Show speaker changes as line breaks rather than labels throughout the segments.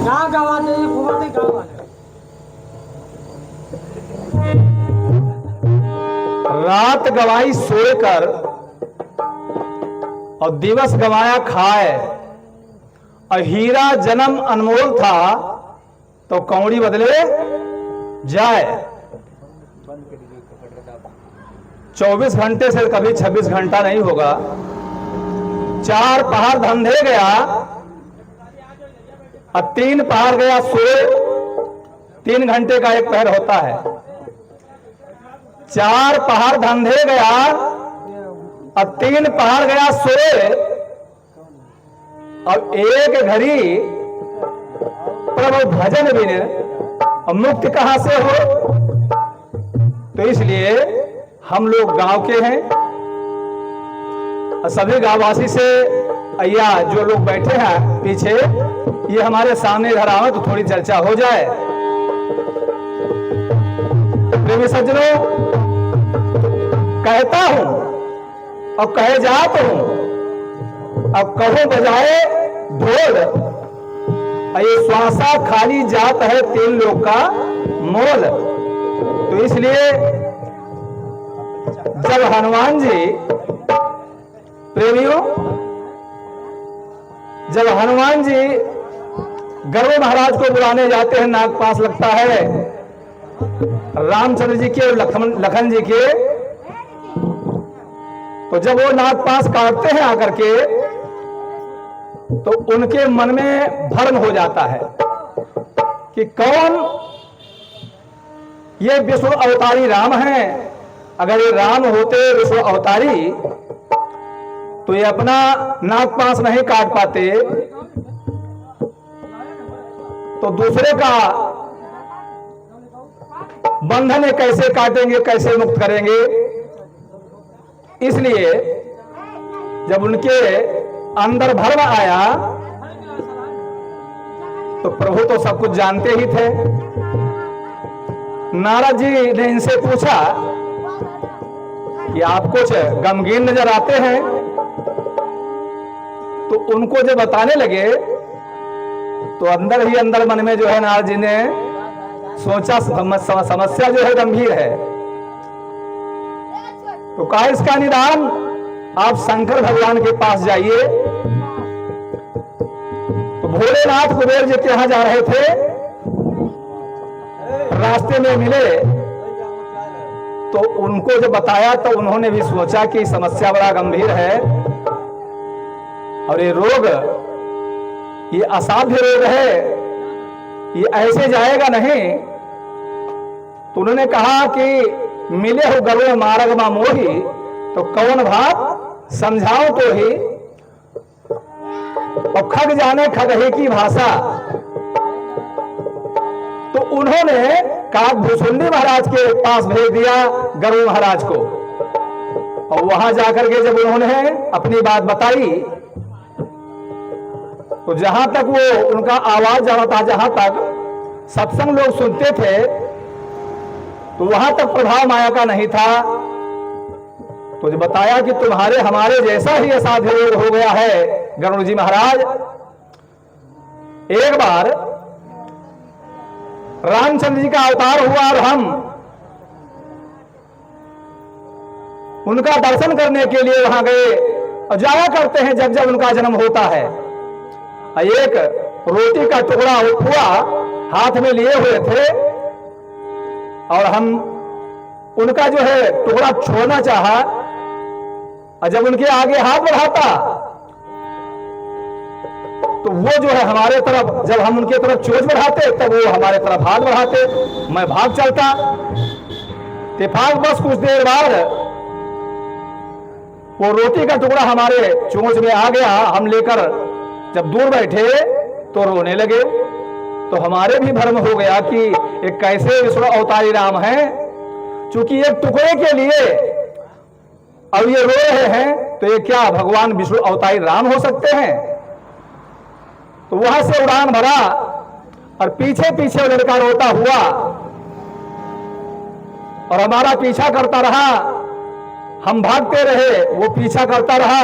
ना गवाते ही घुमाते गाँव वाले।
रात गवाई सोकर और दिवस गवाया खाए, और हीरा जन्म अनमोल था तो कौड़ी बदले जाए। 24 घंटे से कभी 26 घंटा नहीं होगा। 4 पहाड़ धंधे गया और 3 पहाड़ गया सोए। 3 घंटे का एक पहर होता है। 4 पहाड़ धंधे गया और 3 पहाड़ गया सोए, और एक घड़ी प्रभु भजन बिन और मुक्ति कहां से हो। तो इसलिए हम लोग गांव के हैं और सभी गांववासी से या जो लोग बैठे हैं पीछे, ये हमारे सामने इधर आओ तो थोड़ी चर्चा हो जाए। प्रेमी सज्जनों, कहता हूं और कहे जात हूं, अब कहो बजाए ढोल, ये श्वासा खाली जात है 3 लोग का मोल। तो इसलिए जब हनुमान जी, प्रेमियों, जब हनुमान जी गर्व महाराज को बुलाने जाते हैं, नाग पास लगता है रामचंद्र जी के और लखन जी के, तो जब वो नाग पास काटते हैं आकर के, तो उनके मन में भ्रम हो जाता है कि कौन ये विष्णु अवतारी राम हैं। अगर ये राम होते विष्णु अवतारी तो ये अपना नाग पास नहीं काट पाते, तो दूसरे का बंधन ये कैसे काटेंगे, कैसे मुक्त करेंगे। इसलिए जब उनके अंदर भर्म आया तो प्रभु तो सब कुछ जानते ही थे। नारद जी ने इनसे पूछा कि आप कुछ गमगीन नजर आते हैं। तो उनको जब बताने लगे तो अंदर ही अंदर मन में जो है नारद जी ने सोचा समस्या जो है गंभीर है। तो कहा इसका निदान आप शंकर भगवान के पास जाइए। तो भोलेनाथ कुबेर जी के यहां जा रहे थे, रास्ते में मिले तो उनको जब बताया तो उन्होंने भी सोचा कि समस्या बड़ा गंभीर है और ये रोग, ये असाध्य रोग है, ये ऐसे जाएगा नहीं। तो उन्होंने कहा कि मिले हो गरुड़ मार्ग मा मोही, तो कौन भात समझाओ तो ही, और खग जाने खग ही की भाषा। तो उन्होंने काकभूषुंडी महाराज के पास भेज दिया गरुड़ महाराज को, और वहां जाकर के जब उन्होंने अपनी बात बताई तो जहां तक वो उनका आवाज जाना था, जहां तक सत्संग लोग सुनते थे, तो वहां तक प्रभाव माया का नहीं था। तो जो बताया कि तुम्हारे हमारे जैसा ही असाध्य रोग हो गया है गरुड़ जी महाराज। एक बार रामचंद्र जी का अवतार हुआ और हम उनका दर्शन करने के लिए वहां गए, और जाया करते हैं जब जब उनका जन्म होता है। एक रोटी का टुकड़ा हुआ हाथ में लिए हुए थे, और हम उनका जो है टुकड़ा छोड़ना चाहा, और जब उनके आगे हाथ बढ़ाता तो वो जो है हमारे तरफ, जब हम उनके तरफ चोंच बढ़ाते तब वो हमारे तरफ हाथ बढ़ाते। मैं भाग चलता। इत्तेफाक बस कुछ देर बाद वो रोटी का टुकड़ा हमारे चोंच में आ गया। हम लेकर जब दूर बैठे तो रोने लगे। तो हमारे भी भ्रम हो गया कि एक कैसे विष्णु अवतारी राम हैं, चूंकि एक टुकड़े के लिए अब ये रो रहे हैं, तो ये क्या भगवान विष्णु अवतारी राम हो सकते हैं। तो वहां से उड़ान भरा और पीछे पीछे लड़का रोता हुआ और हमारा पीछा करता रहा। हम भागते रहे, वो पीछा करता रहा।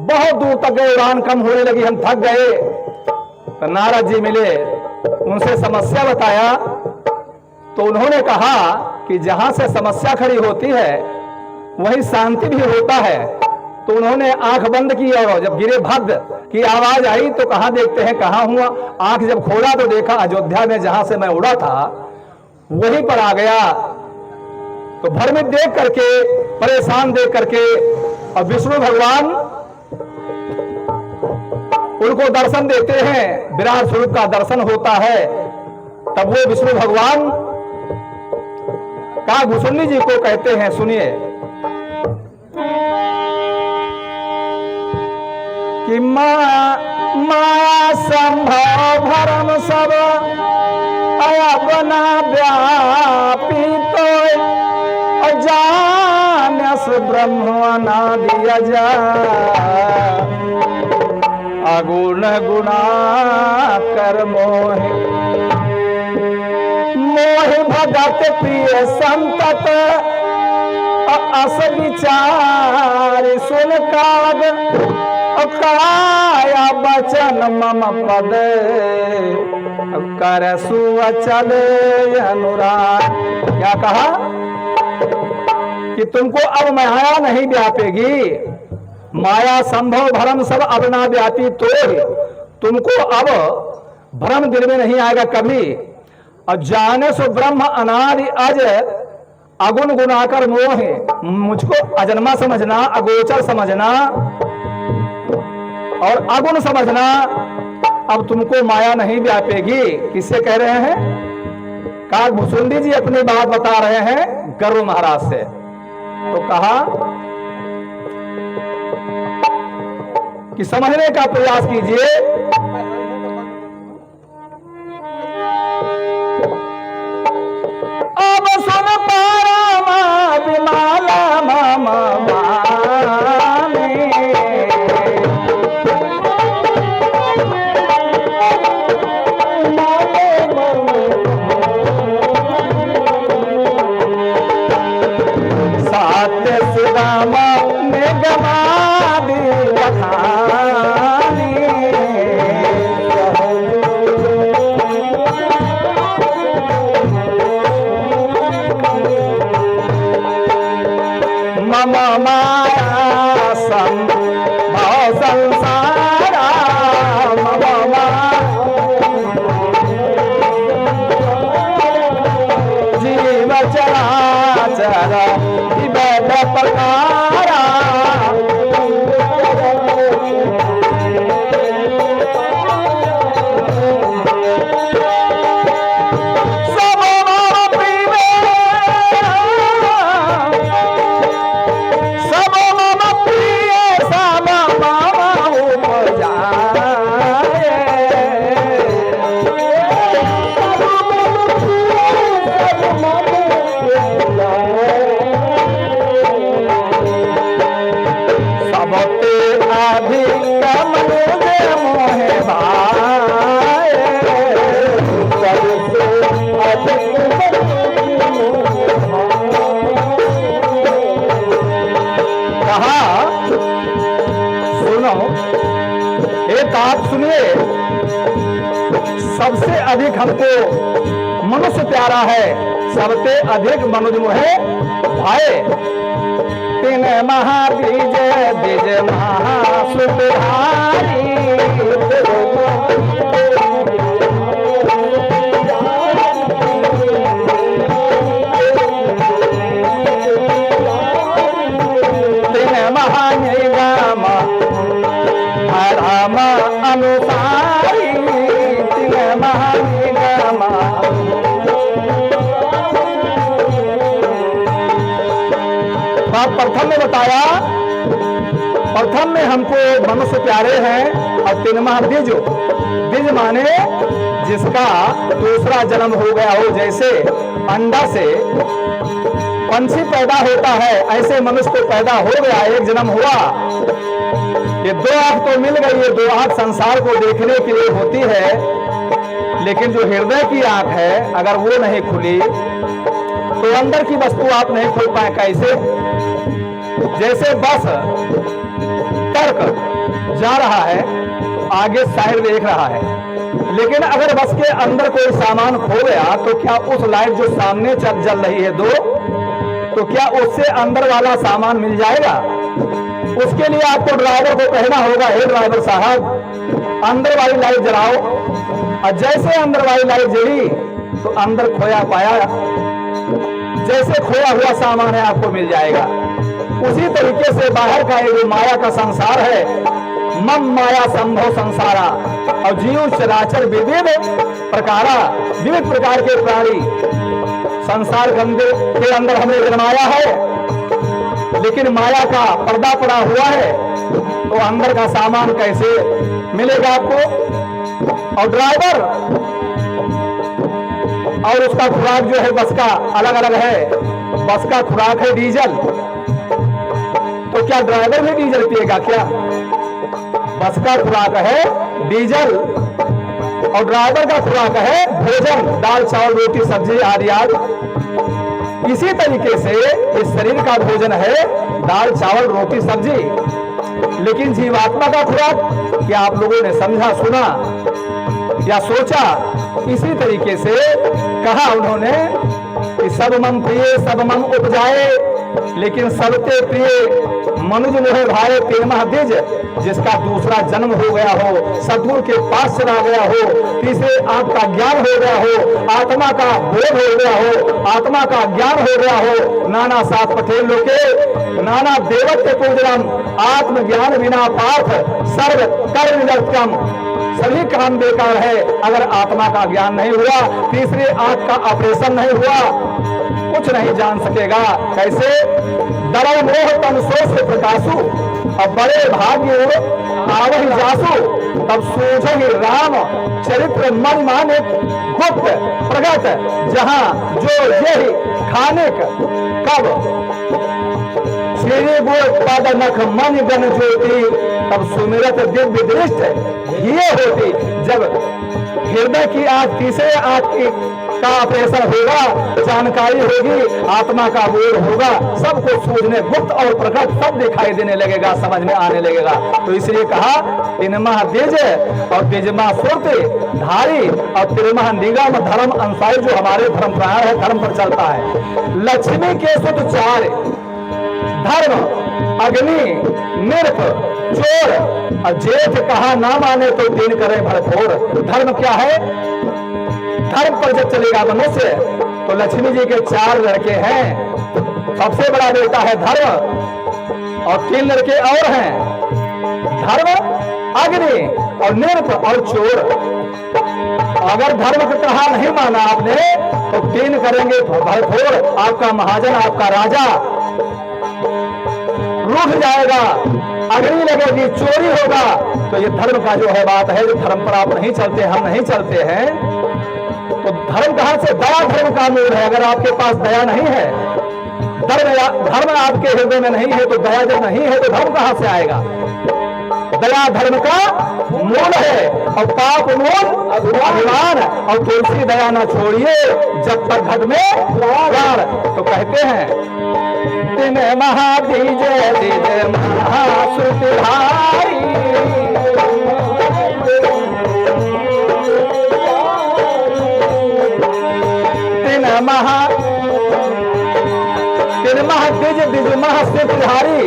बहुत दूर तक गए, उड़ान कम होने लगी, हम थक गए। तो नारद जी मिले, उनसे समस्या बताया। तो उन्होंने कहा कि जहां से समस्या खड़ी होती है वहीं शांति भी होता है। तो उन्होंने आंख बंद की और जब गिरे भद्द की आवाज आई तो कहां देखते हैं कहां हुआ। आंख जब खोला तो देखा अयोध्या में जहां से मैं उड़ा था वहीं पर आ गया। तो भ्रमित देख करके, परेशान देख करके, और विष्णु भगवान उनको दर्शन देते हैं, विराट स्वरूप का दर्शन होता है। तब वो विष्णु भगवान काकभूषुंडी जी को कहते हैं, सुनिए कि माया संभव भरम सब अपना व्यापी तो अजान्यस ब्रह्म अनादि अजा अगुण गुणा कर मोहि मोहि भगत प्रिय संतत अस विचार सुन काग काया बचन मम पद कर सुअचल अनुराग। क्या कहा कि तुमको अब माया नहीं व्यापेगी, माया संभव भ्रम सब अब ना व्यापी तो तुमको अब भ्रम दिल में नहीं आएगा कभी। और जाने सो ब्रह्म अनादि अज अगुण गुणाकर मोह, मुझको अजन्मा समझना, अगोचर समझना और अगुण समझना, अब तुमको माया नहीं व्यापेगी। किससे कह रहे हैं? काकभूषुंडी जी अपनी बात बता रहे हैं गर्व महाराज से। तो कहा कि समझने का प्रयास कीजिए। अब सुन पारा विमाला मामा सबसे अधिक हमको मनुष्य प्यारा है, सबसे अधिक मनुज मोहे भाई। तीन महाबीज द्विज महासुधारी तीन महानिगम राम अनुसारी तीन महानिगम। प्रथम में बताया, प्रथम में हमको मनुष्य प्यारे हैं और तीन महाद्विज, द्विज माने जिसका दूसरा जन्म हो गया हो। जैसे अंडा से पंछी पैदा होता है ऐसे मनुष्य तो पैदा हो गया, एक जन्म हुआ। ये दो आंख तो मिल गई, ये दो आंख संसार को देखने के लिए होती है, लेकिन जो हृदय की आंख है अगर वो नहीं खुली तो अंदर की वस्तु आप नहीं खोल पाए। कैसे? जैसे बस ट्रक जा रहा है, आगे साइड देख रहा है, लेकिन अगर बस के अंदर कोई सामान खो गया तो क्या उस लाइट जो सामने जल रही है दो, तो क्या उससे अंदर वाला सामान मिल जाएगा? उसके लिए आपको ड्राइवर को कहना होगा, हे ड्राइवर साहब अंदर वाली लाइट जलाओ। और जैसे अंदर वाली लाइट जली तो अंदर खोया पाया, जैसे खोया हुआ सामान है आपको मिल जाएगा। उसी तरीके से बाहर का ये जो माया का संसार है, मम माया संभव संसारा, और जीव चराचर विविध प्रकारा, विविध प्रकार के प्राणी संसार के अंदर हमने जन्माया है, लेकिन माया का पर्दा पड़ा हुआ है, तो अंदर का सामान कैसे मिलेगा आपको? और ड्राइवर और उसका खुराक जो है बस का अलग अलग है। बस का खुराक है डीजल, तो क्या ड्राइवर भी डीजल पिएगा क्या? बस का खुराक है डीजल और ड्राइवर का खुराक है भोजन, दाल चावल रोटी सब्जी आदि आदि। इसी तरीके से इस शरीर का भोजन है दाल चावल रोटी सब्जी। लेकिन जीवात्मा का खुराक क्या आप लोगों ने समझा, सुना या सोचा? इसी तरीके से कहा उन्होंने कि सब मम प्रिय सब मम उपजाए, लेकिन सबके प्रिय मनुज मोहे भाए तेरह द्विज। जिसका दूसरा जन्म हो गया हो, सद्गुरु के पास चला गया हो, तीसरे आंख का ज्ञान हो गया हो, आत्मा का बोध हो गया हो, आत्मा का ज्ञान हो गया हो। नाना सात पटेल लोके नाना देवत्य पूजनम, आत्मज्ञान बिना पार्थ सर्व कर्म निरर्थकम। सभी काम बेकार है अगर आत्मा का ज्ञान नहीं हुआ, तीसरे आंख का ऑपरेशन नहीं हुआ, कुछ नहीं जान सकेगा। कैसे? दरय मोह तन सो से प्रकाशु, और बड़े भाग्य आवहि जासु, तब सूझहि राम चरित्र मन माने गुप्त प्रगट। जहां जो यही खाने कब श्री गुण पद नख मन गण ज्योति, तब सुमिरत दिव्य दृष्ट ये होती। जब हृदय की आंख तीसरे आंख की का ऑपरेशन होगा, जानकारी होगी, आत्मा का बोध होगा, सब कुछ सूझने गुप्त और प्रकट सब दिखाई देने लगेगा, समझ में आने लगेगा। तो इसलिए कहा तिनमह द्विज और द्विजमा सुरति धारी और तिरमह निगम धर्म अनुसारी, जो हमारे धर्म प्राण है, धर्म पर चलता है। लक्ष्मी के सुत चार धर्म अग्नि नृप चोर, और जेठ कहा ना माने तो दिन करे भरपूर। धर्म क्या है? धर्म पर जब चलेगा मनुष्य तो लक्ष्मी जी के 4 लड़के हैं, सबसे बड़ा बेटा है धर्म और 3 लड़के और हैं, धर्म अग्नि और नृप और चोर। अगर धर्म को कहा नहीं माना आपने तो 3 करेंगे भरपूर, आपका महाजन आपका राजा रूठ जाएगा, अग्नि लगेगी, चोरी होगा। तो ये धर्म का जो है बात है, जो धर्म पर आप नहीं चलते, हम नहीं चलते हैं, तो धर्म कहां से? दया धर्म का मूल है। अगर आपके पास दया नहीं है, धर्म आपके हृदय में नहीं है, तो दया जब नहीं है तो धर्म कहां से आएगा? दया धर्म का मूल है, और पाप मूल अभिमान। और तुलसी दया न छोड़िए जब तक घट में प्राण। तो कहते हैं तिन महादीज दिज महाश्रुतिहारी, तिन महाद्विज द्विज महाश्रुतिहारी।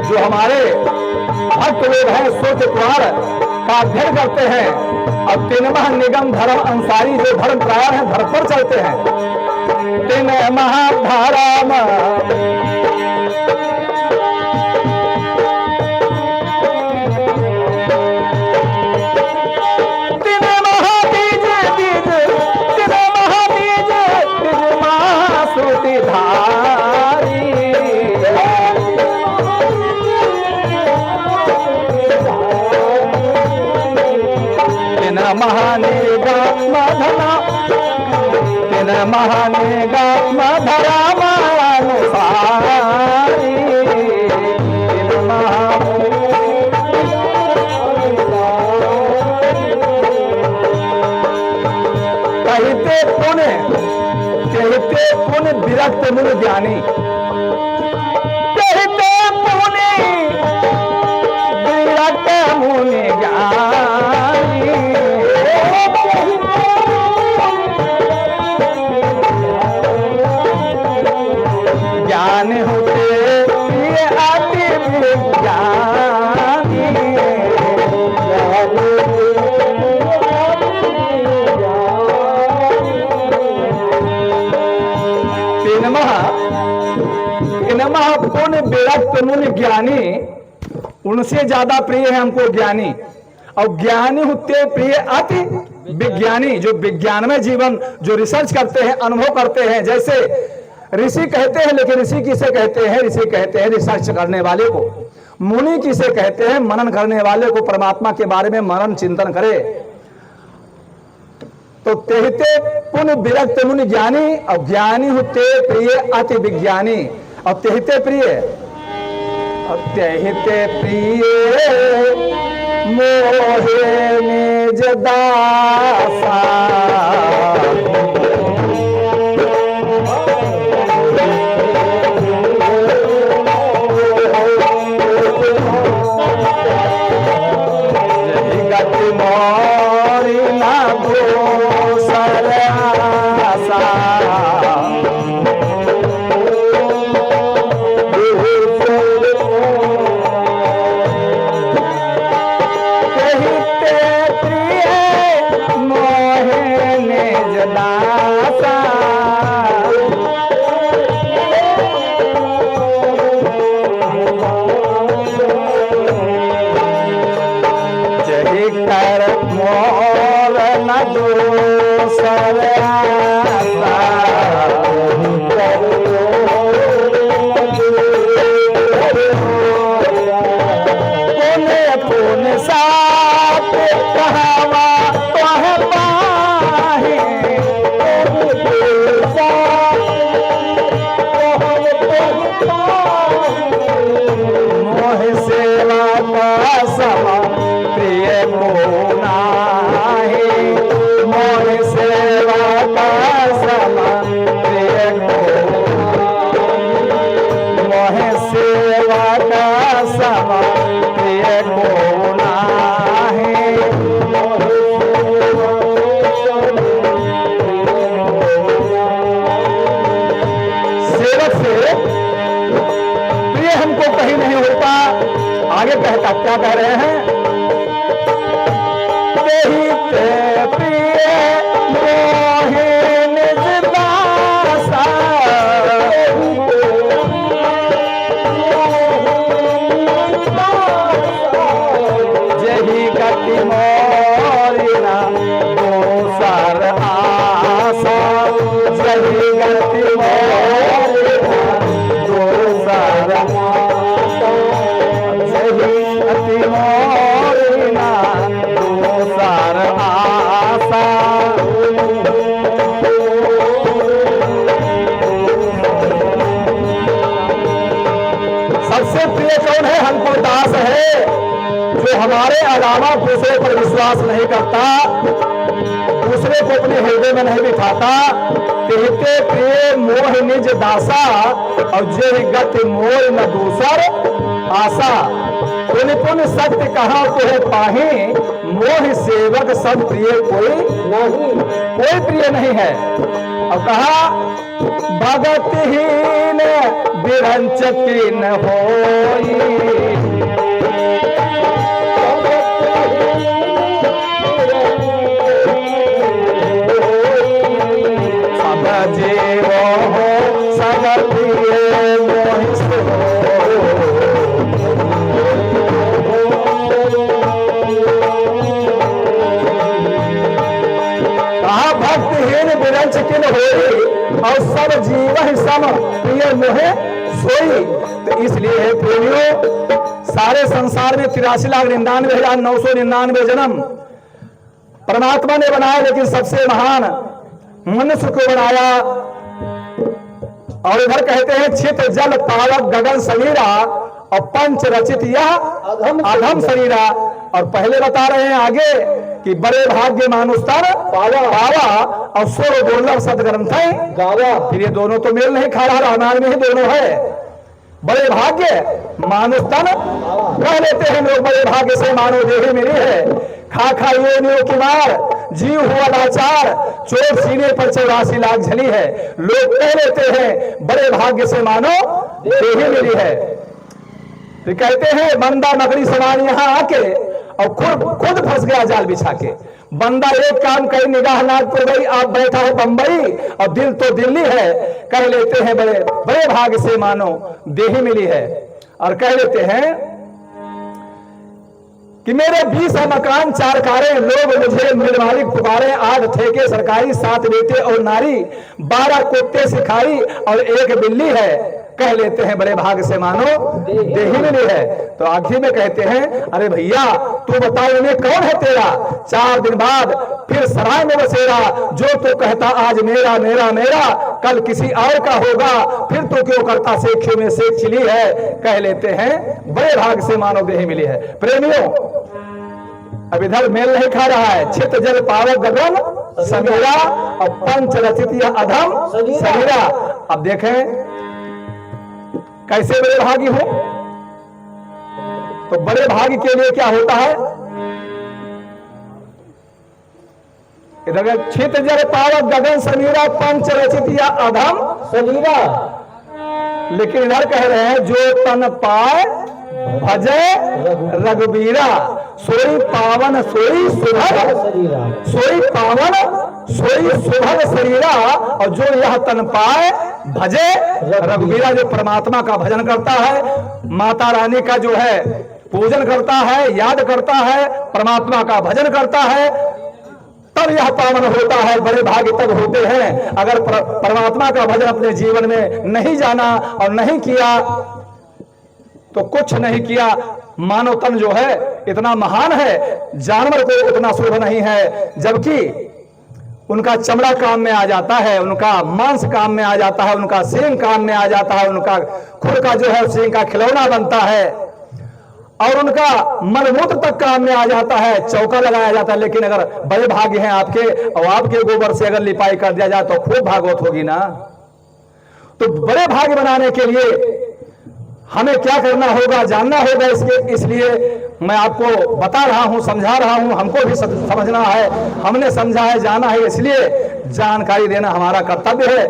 जो हमारे भक्त लोग हैं सोच द्वार का अध्ययन करते हैं, और तिनमह निगम धर्म अनुसारी जो धर्म प्राण है, धर्म पर चलते हैं। तिन महाधाराम महानेगा मधरा मानुसारी। कहते पुण्य विरक्त मुनि ज्ञानी, कहते पुण्य विरक्त मुनि ज्ञानी। प्रियमः पुण्य विरक्त मुनि ज्ञानी, उनसे ज्यादा प्रिय है हमको ज्ञानी। और ज्ञानी होते प्रिय अति विज्ञानी, जो विज्ञान में जीवन, जो रिसर्च करते हैं, अनुभव करते हैं। जैसे ऋषि कहते हैं, लेकिन ऋषि किसे कहते हैं? ऋषि कहते हैं रिसर्च करने वाले को। मुनि किसे कहते हैं? मनन करने वाले को, परमात्मा के बारे में मनन चिंतन करे। तो तेहते पुण्य विरक्त मुनि ज्ञानी, और ज्ञानी होते प्रिय अति विज्ञानी। और तेहते प्रिय, और तेहते प्रिय मोहे निज दासा, गति मोरी ना दोसर आसा। आगे कहता, क्या कह रहे हैं? प्रिय मोहे निज दासा, जही गति मोरी ना दोसर आसा, जही गति मोरी ना दोसर अति मोरी ना दोसर आसा। सबसे प्रिय कौन है? हमको दास है, जो हमारे अलावा दूसरे पर विश्वास नहीं करता, दूसरे को अपने हृदय में नहीं बिठाता। कहते प्रिय मोह निज दासा, और जे गति मोर न दूसर आशा। पुण्य सत्य कहा तो है पाही, मोह सेवक सब प्रिय कोई नहीं, कोई प्रिय नहीं है। और कहा भगतहीन विरंच कीन होई, सब जीव हो सब प्रिय मोहि से भक्तहीन विरंच किन होई, और सब जीव सम प्रिय मोहे सोई। तो इसलिए प्रेमियों, सारे संसार में 83,99,999 जन्म परमात्मा ने बनाया, लेकिन सबसे महान मनुष्य को बनाया। और इधर कहते हैं चित जल पावक गगन समीरा, और पंच रचित यह अधम शरीरा। और पहले बता रहे हैं आगे कि बड़े भाग्य मानुस्तर पावा, और सोर दुर्लभ सदग्रंथ गावा। फिर ये दोनों तो मेल नहीं खा रहा, रामायण में ही दोनों है। बड़े भाग्य मानुस्तन कह लेते हैं लोग, बड़े भाग्य से मानो देही मेरी है। खा खा योनियों की मार, जीव हुआ लाचार, चोट सीने पर 84 लाख झली है। लोग कह लेते हैं बड़े भाग्य से मानो देही मेरी है। तो कहते हैं बंदा मकड़ी समान यहाँ आके, और खुद फंस गया जाल बिछा के। बंदा एक काम कहीं निगाह नागपुर गई, आप बैठा हो बंबई और दिल तो दिल्ली है। कह लेते हैं बड़े बड़े भाग से मानो देही मिली है। और कह लेते हैं कि मेरे 20 है मकान 4 कारें, लोग मुझे मिल मालिक पुकारे, 8 ठेके सरकारी, 7 बेटे और नारी, 12 कुत्ते सिखाई और 1 बिल्ली है। कह लेते हैं बड़े भाग से मानो देही मिली है। तो आखिर में कहते हैं अरे भैया तू बताओ इन्हें कौन है तेरा। 4 दिन बाद फिर सराय में बसेरा, जो तू कहता आज मेरा मेरा मेरा, कल किसी और का होगा, फिर तू क्यों करता सेखियों में सेख चिली है। कह लेते हैं बड़े भाग से मानव देही मिली है। प्रेमियों, अब इधर मेल नहीं खा रहा है। चित जल पावक गगन समीरा और पंच रचित यह अधम समीरा। अब देखें कैसे बड़े भागी हो। तो बड़े भागी के लिए क्या होता है, इधर चित जल पावक गगन समीरा पंच रचित या अधम समीरा, लेकिन इधर कह रहे हैं जो तन पाए भजय रघुबीरा, सोई पावन सोई सुभग सोई पावन सोई सुभग शरीरा। और जो यह तन पाए भजे रघुबीरा, जो परमात्मा का भजन करता है, माता रानी का जो है पूजन करता है, याद करता है, परमात्मा का भजन करता है, तब यह पावन होता है। बड़े भाग्य तब होते हैं अगर परमात्मा का भजन अपने जीवन में नहीं जाना और नहीं किया तो कुछ नहीं किया। मानव तन जो है इतना महान है, जानवर को उतना शुभ नहीं है, जबकि उनका चमड़ा काम में आ जाता है, उनका मांस काम में आ जाता है, उनका सींग काम में आ जाता है, उनका खुर का जो है सींग का खिलौना बनता है और उनका मलमूत्र तक काम में आ जाता है, चौका लगाया जाता है। लेकिन अगर बड़े भाग्य हैं आपके और आपके गोबर से अगर लिपाई कर दिया जाए तो खूब भागवत होगी ना। तो बड़े भाग्य बनाने के लिए हमें क्या करना होगा, जानना होगा। इसलिए मैं आपको बता रहा हूं, समझा रहा हूं। हमको भी समझना है, हमने समझा है, जाना है, इसलिए जानकारी देना हमारा कर्तव्य है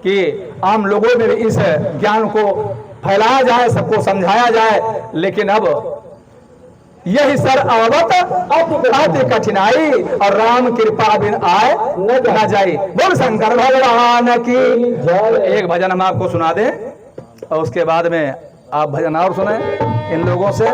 कि आम लोगों में इस ज्ञान को फैलाया जाए, सबको समझाया जाए। लेकिन अब यही सर आवत अति कठिनाई और राम कृपा बिन आए न जाई। बोल शंकर भगवान की। एक भजन हम आपको सुना दें और उसके बाद में आप भजन और सुने इन लोगों से।